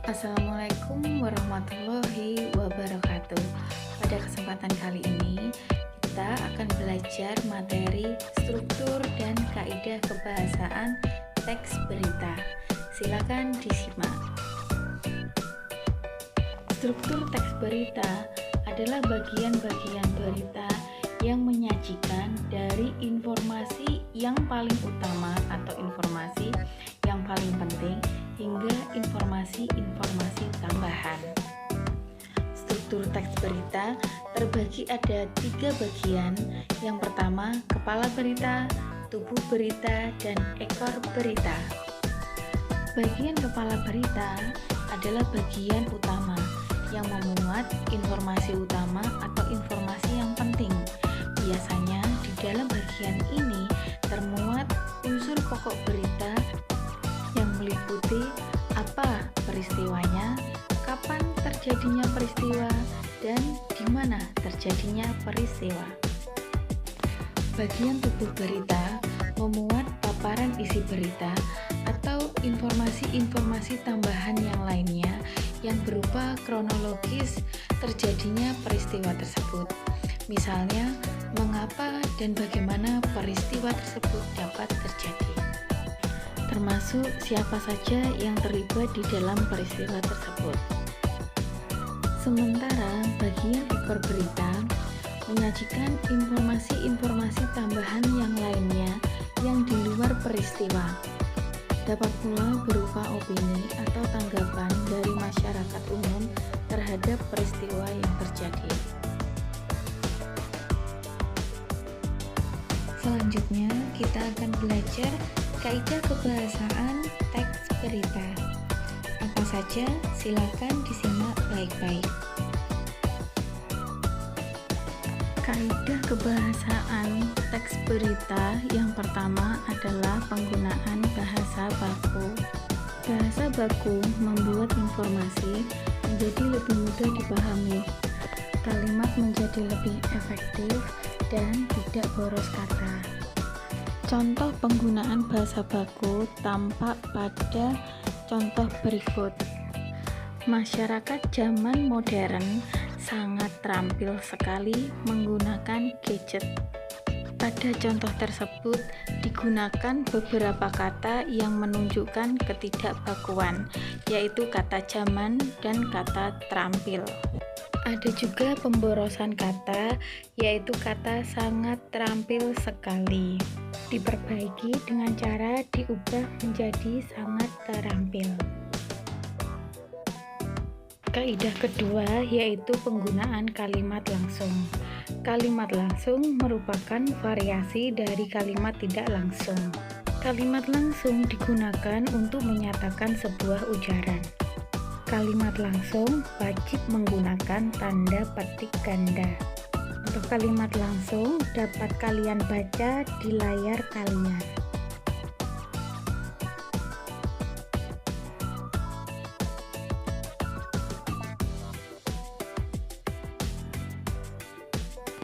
Assalamualaikum warahmatullahi wabarakatuh. Pada kesempatan kali ini, kita akan belajar materi struktur dan kaidah kebahasaan teks berita. Silakan disimak. Struktur teks berita adalah bagian-bagian berita yang menyajikan dari informasi yang paling utama atau informasi yang paling penting hingga informasi-informasi tambahan. Struktur teks berita terbagi ada 3 bagian. Yang pertama, kepala berita, tubuh berita, dan ekor berita. Bagian kepala berita adalah bagian utama yang memuat informasi utama atau informasi yang penting. Biasanya di dalam bagian ini termuat unsur pokok berita yang meliputi apa peristiwanya, kapan terjadinya peristiwa, dan di mana terjadinya peristiwa. Bagian tubuh berita memuat paparan isi berita atau informasi-informasi tambahan yang lainnya yang berupa kronologis terjadinya peristiwa tersebut. Misalnya, mengapa dan bagaimana peristiwa tersebut dapat terjadi, termasuk siapa saja yang terlibat di dalam peristiwa tersebut. Sementara bagian ekor berita menyajikan informasi-informasi tambahan yang lainnya yang di luar peristiwa. Dapat pula berupa opini atau tanggapan dari masyarakat umum terhadap peristiwa yang terjadi. Selanjutnya, kita akan belajar kaidah kebahasaan teks berita. Apa saja? Silakan disimak baik-baik. Kaidah kebahasaan teks berita yang pertama adalah penggunaan bahasa baku. Bahasa baku membuat informasi menjadi lebih mudah dipahami. Kalimat menjadi lebih efektif dan tidak boros kata. Contoh penggunaan bahasa baku tampak pada contoh berikut. Masyarakat zaman modern sangat terampil sekali menggunakan gadget. Pada contoh tersebut digunakan beberapa kata yang menunjukkan ketidakbakuan, yaitu kata zaman dan kata terampil. Ada juga pemborosan kata, yaitu kata sangat terampil sekali. Diperbaiki dengan cara diubah menjadi sangat terampil. Kaidah kedua yaitu penggunaan kalimat langsung. Kalimat langsung merupakan variasi dari kalimat tidak langsung. Kalimat langsung digunakan untuk menyatakan sebuah ujaran. Kalimat langsung wajib menggunakan tanda petik ganda. Untuk kalimat langsung dapat kalian baca di layar kalian.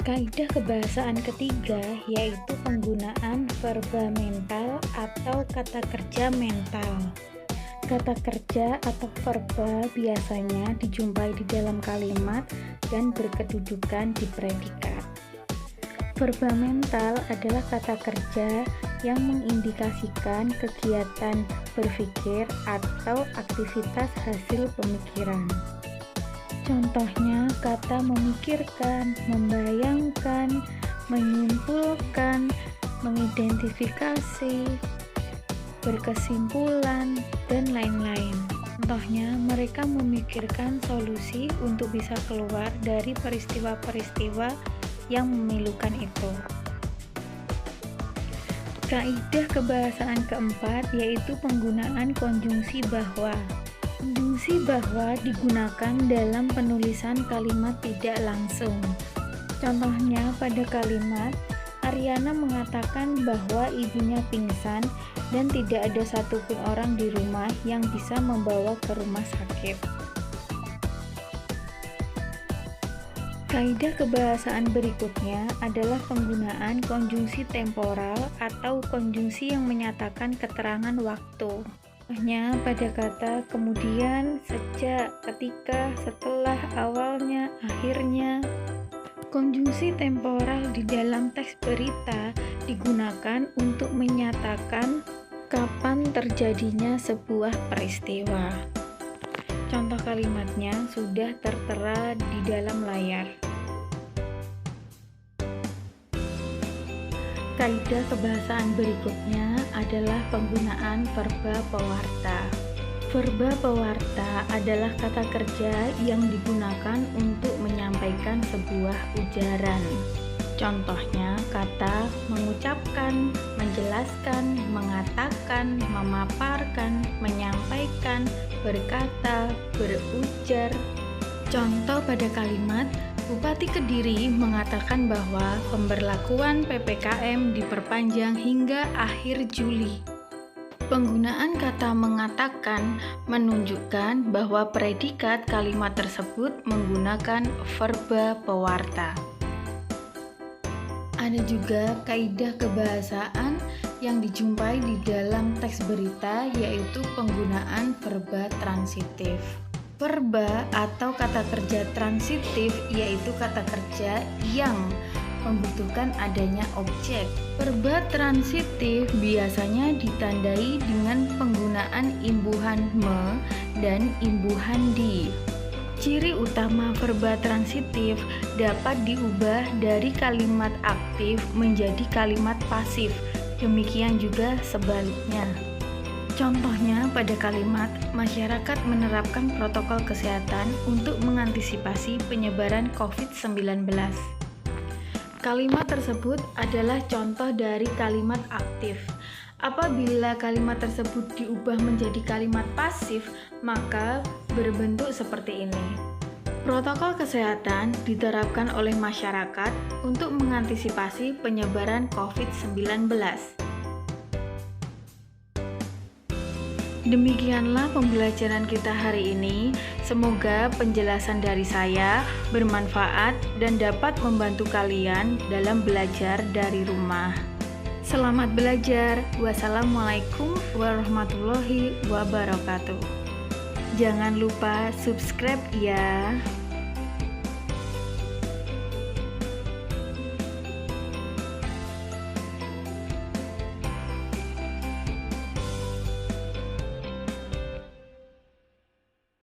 Kaidah kebahasaan ketiga yaitu penggunaan verba mental atau kata kerja mental. Kata kerja atau verba biasanya dijumpai di dalam kalimat dan berkedudukan di predikat. Verba mental adalah kata kerja yang mengindikasikan kegiatan berpikir atau aktivitas hasil pemikiran. Contohnya kata memikirkan, membayangkan, menyimpulkan, mengidentifikasi, berkesimpulan, dan lain-lain. Contohnya, mereka memikirkan solusi untuk bisa keluar dari peristiwa-peristiwa yang memilukan itu. Kaidah kebahasaan keempat yaitu penggunaan konjungsi bahwa. Konjungsi bahwa digunakan dalam penulisan kalimat tidak langsung. Contohnya pada kalimat, Ariana mengatakan bahwa ibunya pingsan dan tidak ada satupun orang di rumah yang bisa membawa ke rumah sakit. Kaidah kebahasaan berikutnya adalah penggunaan konjungsi temporal atau konjungsi yang menyatakan keterangan waktu. Contohnya pada kata kemudian, sejak, ketika, setelah, awalnya, akhirnya. Konjungsi temporal di dalam teks berita digunakan untuk menyatakan kapan terjadinya sebuah peristiwa. Contoh kalimatnya sudah tertera di dalam layar. Kaidah kebahasaan berikutnya adalah penggunaan verba pewarta. Verba pewarta adalah kata kerja yang digunakan untuk menyampaikan sebuah ujaran. Contohnya kata mengucapkan, menjelaskan, mengatakan, memaparkan, menyampaikan, berkata, berujar. Contoh pada kalimat Bupati Kediri mengatakan bahwa pemberlakuan PPKM diperpanjang hingga akhir Juli. Penggunaan kata mengatakan menunjukkan bahwa predikat kalimat tersebut menggunakan verba pewarta. Ada juga kaidah kebahasaan yang dijumpai di dalam teks berita, yaitu penggunaan verba transitif. Verba atau kata kerja transitif yaitu kata kerja yang membutuhkan adanya objek. Verba transitif biasanya ditandai dengan penggunaan imbuhan me dan imbuhan di. Ciri utama verba transitif dapat diubah dari kalimat aktif menjadi kalimat pasif, demikian juga sebaliknya. Contohnya pada kalimat masyarakat menerapkan protokol kesehatan untuk mengantisipasi penyebaran COVID-19. Kalimat tersebut adalah contoh dari kalimat aktif. Apabila kalimat tersebut diubah menjadi kalimat pasif, maka berbentuk seperti ini. Protokol kesehatan diterapkan oleh masyarakat untuk mengantisipasi penyebaran COVID-19. Demikianlah pembelajaran kita hari ini. Semoga penjelasan dari saya bermanfaat dan dapat membantu kalian dalam belajar dari rumah. Selamat belajar. Wassalamualaikum warahmatullahi wabarakatuh. Jangan lupa subscribe ya.